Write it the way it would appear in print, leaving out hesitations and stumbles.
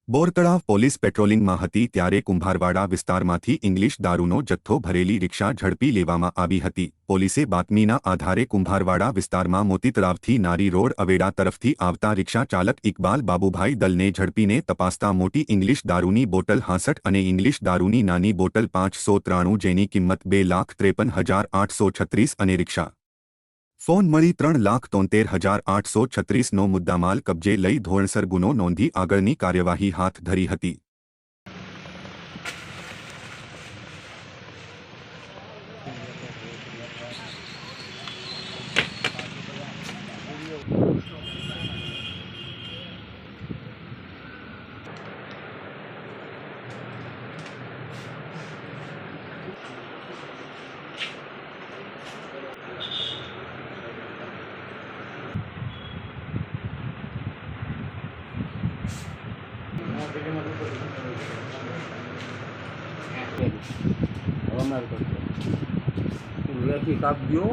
Bortalav police પેટ્રોલિંગમાં હતી ત્યારે કુંભારવાડા વિસ્તારમાંથી ઇંગ્લિશ દારૂનો જથ્થો ભરેલી રિક્ષા ઝડપી લેવામાં આવી હતી। પોલીસે બાતમીના આધારે કુંભારવાડા વિસ્તારમાં મોતીતળાવથી નારી રોડ અવેડા તરફથી આવતા રિક્ષા ચાલક ઇકબાલ બાબુભાઈ દલને ઝડપીને તપાસતા મોટી ઇંગ્લિશ દારૂની બોટલ 65 અને ઇંગ્લિશ દારૂની નાની બોટલ 593 જેની કિંમત 2,53,836 અને રિક્ષા ફોન મળી 3,73,836નો મુદ્દામાલ કબજે લઈ ધોરણસર ગુનો નોંધી આગળની કાર્યવાહી હાથ ધરી હતી। હવે અમારે કરજો લેખિત આપજો।